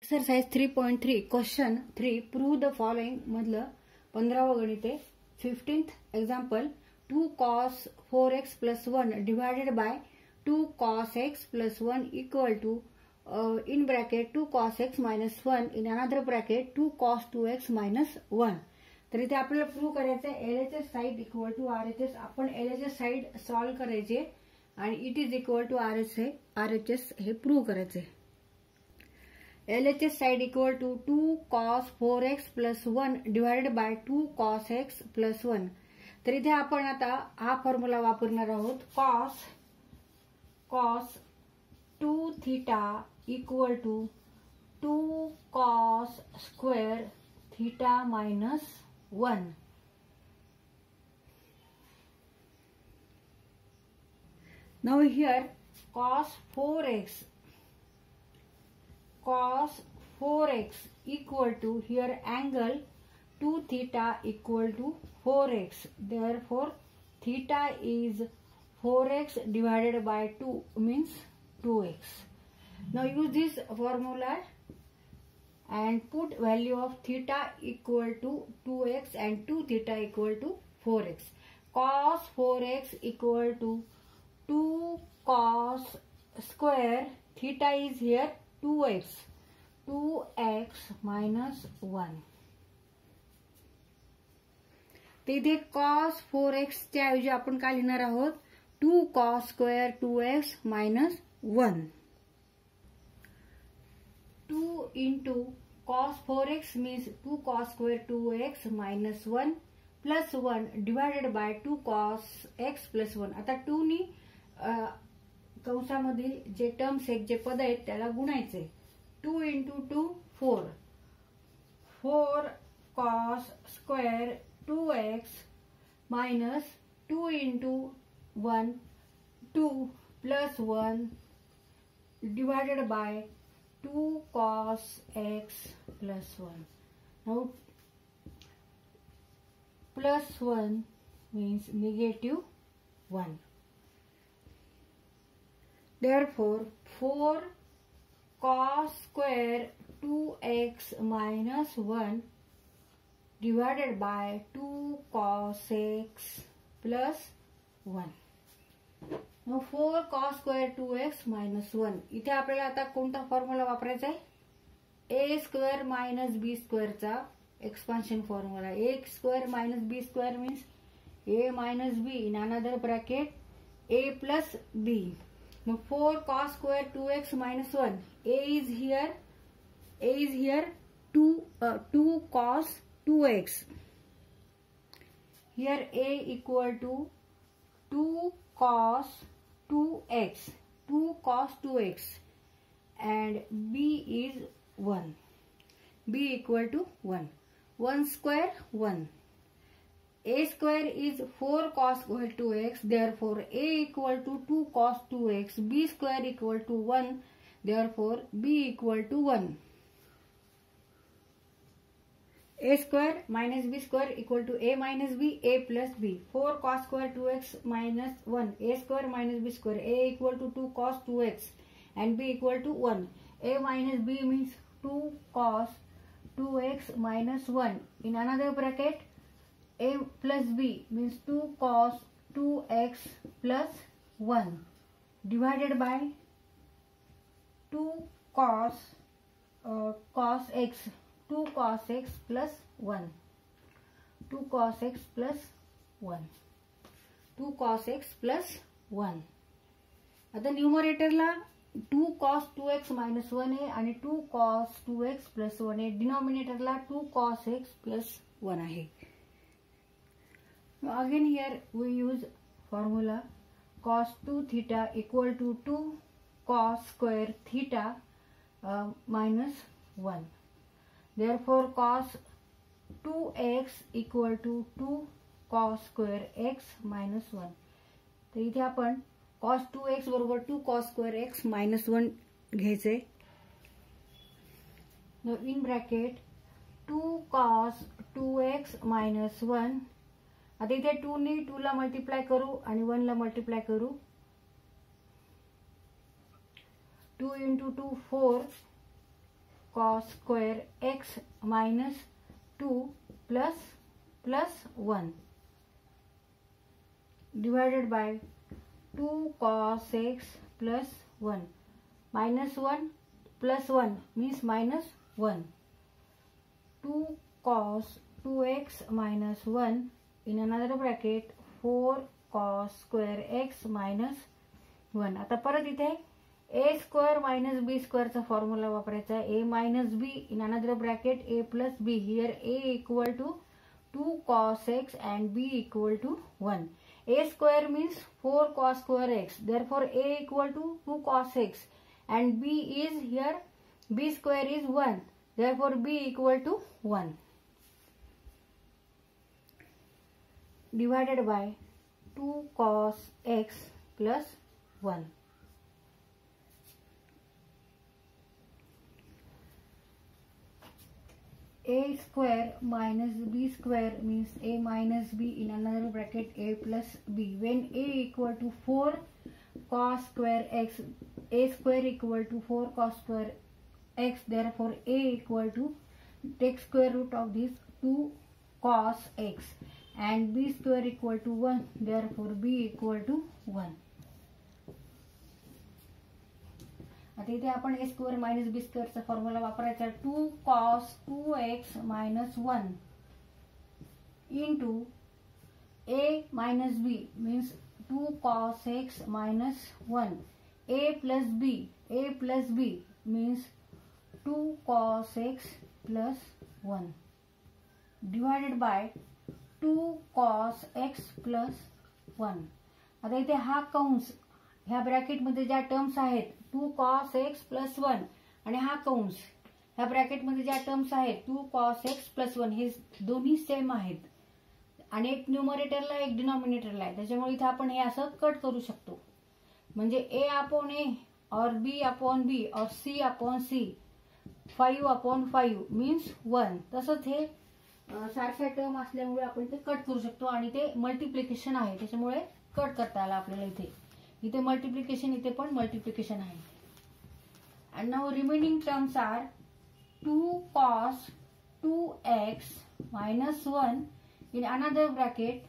Exercise 3.3 question 3 prove the following मधलं 15व गणित आहे. 15th example 2 cos 4x plus 1 divided by 2 cos x plus 1 equal to in bracket 2 cos x minus 1 in another bracket 2 cos 2x minus 1. तर इथे आपल्याला prove करायचं आहे LHS side equal to RHS. आपण LHS side solve करायचे आणि it is equal to RHS हे prove करायचे. LHS side equal to 2 cos 4x plus 1 divided by 2 cos x plus 1. तर इथे आपण आता हा फॉर्म्युला वापरणार आहोत. cos 2 theta equal to 2 cos square theta minus 1. Now here cos 4x equal to here angle 2 theta equal to 4x. Therefore theta is 4x divided by 2 means 2x. Now use this formula and put value of theta equal to 2x and 2 theta equal to 4x. Cos 4x equal to 2 cos square theta is here 2x minus 1. तिथे cos 4x च्या ऐवजी आपण काय लिहिणार आहोत 2 cos square 2x minus 1. 2 into cos 4x means 2 cos square 2x minus 1 plus 1 divided by 2 cos x plus 1. आता 2 नी कंसामधील जे टर्म्स आहेत जे पद आहेत त्याला गुणायचे. 2 into 2 4 cos square 2x minus 2 into 1 2 plus 1 divided by 2 cos x plus 1. Now plus 1 means negative 1. Therefore 4 cos square 2x minus 1 divided by 2 cos x plus 1. Now 4 cos square 2x minus 1. इथे आपल्याला आता कोणता formula वापरायचा आहे a square minus b square चा expansion formula. a square minus b square means a minus b in another bracket a plus b. Now 4 cos square 2x minus 1. A is here 2 cos 2x. Here a equal to 2 cos 2x. 2 cos 2x and b is 1. b equal to 1. 1 square 1. A square is 4 cos square 2x. Therefore a equal to 2 cos 2x. b square equal to 1. Therefore b equal to 1. A square minus b square equal to a minus b, a plus b. 4 cos square 2x minus 1. A square minus b square. A equal to 2 cos 2x and b equal to 1. A minus b means 2 cos 2x minus 1. In another bracket a plus b means 2 cos 2x plus 1 divided by 2 cos x. 2 cos x plus 1. 2 cos x plus 1. 2 cos x plus 1. आता न्यूमरेटरला 2 cos 2x minus 1 आहे आणि 2 cos 2x plus 1 आहे. डिनॉमिनेटरला 2 cos x plus 1 आहे. Now again here we use formula cos 2 theta equal to 2 cos square theta minus 1. Therefore cos 2x equal to 2 cos square x minus 1. तर इथे आपण cos 2x बरोबर 2 cos square x minus 1 घ्यायचे. Now in bracket 2 cos 2x minus 1. आता इथे 2 ने 2 ला multiply करू आणि 1 ला मल्टिप्लाय करू. 2 into 2 4 cos square x minus 2 plus 1 divided by 2 cos x plus 1 minus 1 plus 1 means minus 1. 2 cos 2x minus 1 in another bracket 4 cos square x minus 1. आता परत इथे a square minus b square चा formula वापरायचा आहे. a minus b in another bracket a plus b. Here a equal to 2 cos x and b equal to 1. a square means 4 cos square x. Therefore a equal to 2 cos x and b is here b square is 1. Therefore b equal to 1 divided by 2 cos x plus 1. a square minus b square means a minus b in another bracket a plus b. When a equal to 4 cos square x, a square equal to 4 cos square x, therefore a equal to take square root of this 2 cos x and b square equal to 1, therefore b equal to 1. आता इथे आपण a square minus b square चा formula वापरायचा. 2 cos 2x minus 1 into a minus b means 2 cos x minus 1. a plus b means 2 cos x plus 1 divided by 2 cos x plus 1. आता इथे हा कंस ह्या ब्रॅकेट मध्ये ज्या टर्म्स आहेत 2 cos x plus 1 आणि हा कंस ह्या ब्रॅकेट मध्ये ज्या टर्म्स आहेत 2 cos x plus 1 हे दोन्ही सेम आहेत आणि एक न्यूमरेटरला एक डिनॉमिनेटरला आहे. त्याच्यामुळे इथे आपण हे असं कट करू शकतो. म्हणजे a upon a or b upon b or c upon c 5 upon 5 means 1. तसंच हे सारख्या टर्म असल्यामुळे आपण ते कट करू शकतो आणि ते मल्टिप्लिकेशन आहे त्याच्यामुळे कट करता आला आपल्याला. इथे मल्टिप्लिकेशन इथे पण मल्टिप्लिकेशन आहे. and now remaining terms are 2 cos 2x minus 1 in another bracket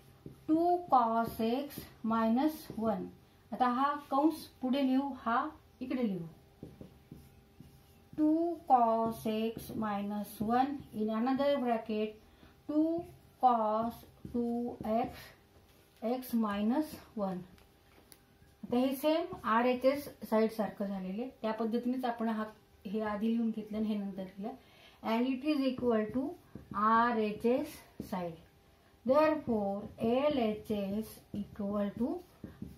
2 cos x minus 1. आता हा कंस पुढे लिहू, हा इकडे लिहू. 2 cos x minus 1 in another bracket 2 cos 2x x minus 1. आता हे सेम RHS साइड सारखं झालेले त्या पद्धतीनेच आपण हे आधी लिहून घेतलं आणि हे नंतर लिहिलं. and it is equal to RHS side. Therefore LHS equal to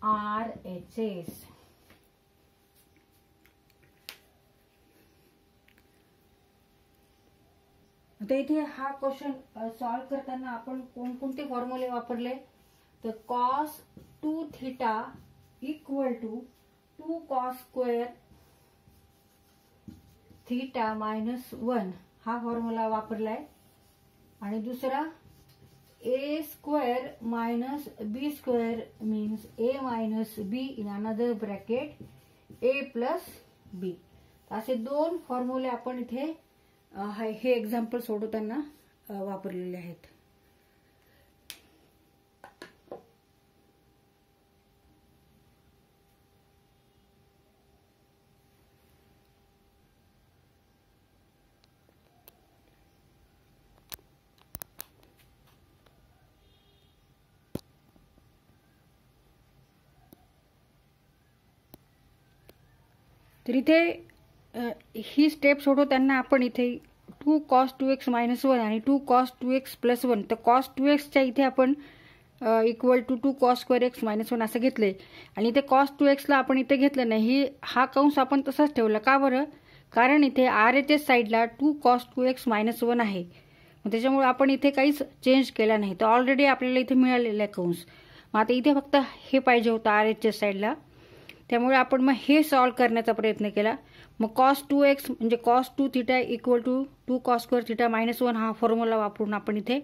RHS. आता इथे हा क्वेश्चन सॉल्व करताना आपण कोणकोणते फॉर्म्युले वापरले तर cos 2 theta equal to 2 cos square theta minus 1 हा फॉर्म्युला वापरलाय. आणि दुसरा a square minus b square means a minus b in another bracket a plus b. असे दोन फॉर्म्युले आपण इथे हे एक्झाम्पल सोडवताना वापरलेले आहेत. तर इथे ही स्टेप सोडवताना आपण इथे 2 cos 2x minus 1 आणि 2 cos 2x plus 1 तर cos 2x च्या इथे आपण equal to 2 cos square x minus 1 असं घेतलंय आणि इथे cos 2x ला आपण इथे घेतलं नाही. हा कंस आपण तसाच ठेवला. का बरं? कारण इथे RHS साइडला 2 cos 2x minus 1 आहे. त्याच्यामुळे आपण इथे काहीच चेंज केला नाही. तर ऑलरेडी आपल्याला इथे मिळालेला आहे कंस. मग आता इथे फक्त हे पाहिजे होतं RHS साइडला. त्यामुळे आपण मग हे सॉल्व करण्याचा प्रयत्न केला. मग cos 2x म्हणजे cos 2 theta equal to 2 cos square theta minus 1 हा फॉर्म्युला वापरून आपण इथे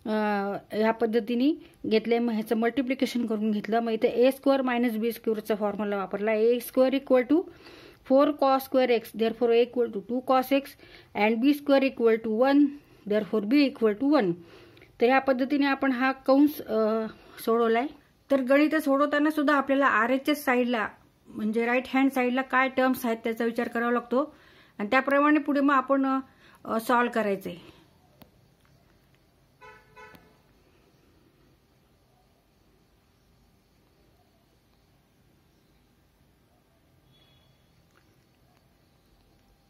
ह्या पद्धतीने घेतले. मग ह्याचं मल्टिप्लिकेशन करून घेतलं. मग इथे a स्क्वेअर मायनस b स्क्वेअरचा फॉर्म्युला वापरला. a square equal to 4 cos square x, therefore a equal to 2 cos x and b square equal to 1, therefore b equal to 1. तर ह्या पद्धतीने आपण हा कंस सोडवलाय. तर गणित सोडवताना सुद्धा आपल्याला RHS साईडला म्हणजे राईट हँड साईडला काय टर्म्स आहेत त्याचा विचार करावा लागतो आणि त्याप्रमाणे पुढे मग आपण सॉल्व करायचे.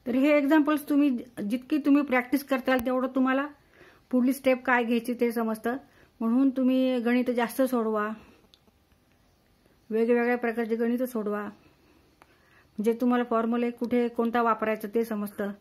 तर हे एक्झाम्पल्स तुम्ही जितकी तुम्ही प्रॅक्टिस करताल तेवढं तुम्हाला पुढली स्टेप काय घ्यायची ते समजतं. म्हणून तुम्ही गणित जास्त सोडवा, वेगवेगळ्या प्रकारचे गणित सोडवा, म्हणजे तुम्हाला फॉर्म्युले कुठे कोणता वापरायचा ते समजतं.